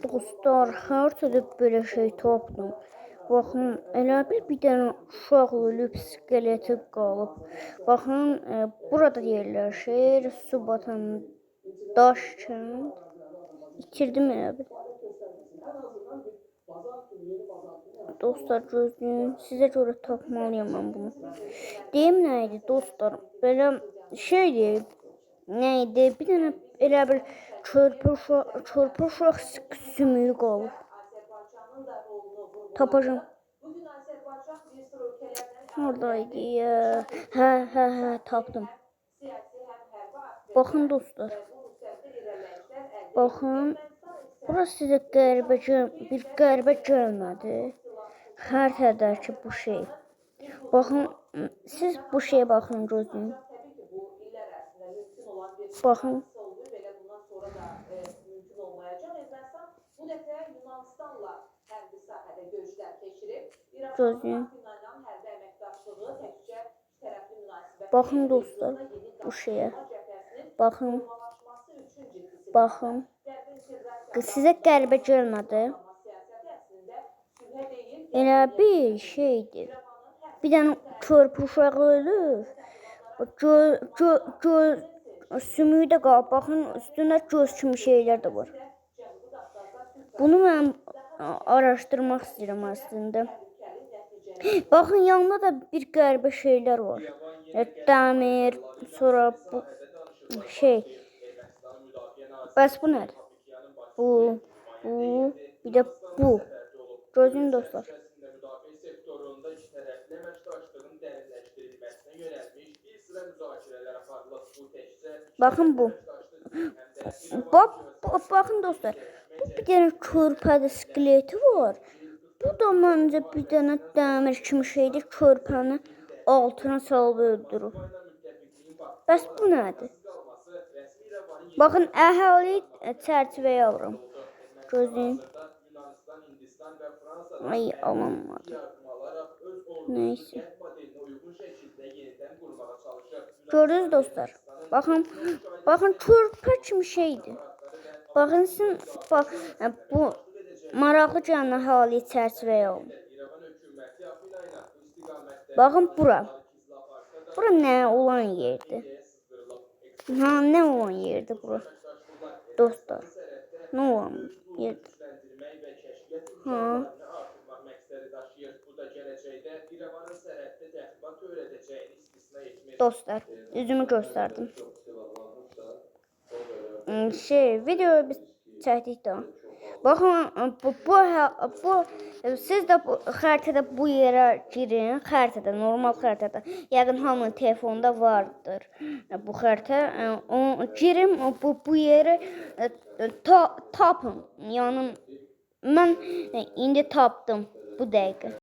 Dostlar, hartada böyle şey tapdım. Baxın, elə bir dənə uşaq ölüb, skeleti qalıb. Baxın, burada yerləşir, su batan daş kənd. İtirdim elə bil. Dostlar, gözləyin, sizə görə tapmalıyım mən bunu. Deyim nə idi dostlar? Belə şeydir, nə idi? Bir dənə elə bir körpə uşaq sümüyü qalıb. Tapacağım. Oradaydı ya. Hə, tapdım. Baxın dostlar. Baxın. Burası sizə bir qəribə gəlmədi. Xəritədəki bu şey. Baxın, siz bu şeye baxın, gözləyin. Baxın. Gözləyin. Baxın dostlar, bu şeye. Baxın. Baxın. Sizə qəribə gəlmədi. Elə bir şeydir. Bir dənə körpə uşağı ölür. Sümüyü də qalıb. Baxın, üstündə göz kimi şeylər də var. Bunu mən araşdırmaq istəyirəm əslində. Baxın, yanında da bir qəribə şeylər var. Dəmir, sonra bu şey. Bəs bu nədir? Bu, bir də bu. Gözləyin dostlar. Bakın bu. Bakın dostlar. Bu bir tane körpədə skeleti var. Bu da məncə bir dənə dəmir kimi şeydir. Körpəni altına salıb öldürür. Bəs bu nədir? Bakın, əhali çərçivəyə alıram. Gözləyin. Ay, alınmadı. Neyse. Gördünüz dostlar. Bakın körpə kimi şeydir. Bakın sizin, bu maraqlı gələn əhali çərçivəyə alın. Bakın bura. Bura nə olan yerdir? Ha, nə olan yerdir bura? Dostlar. Nə olan yerdir? Ha. Dostlar, üzümü gösterdim. Videoyu biz çəkdik də. Baxın, siz də xəritədə bu yerə girin. Xəritədə, normal xəritədə. Yəqin hamının telefonunda vardır bu xəritə. Girin, bu yeri tapın. Yəni, mən indi tapdım bu dəqiqə.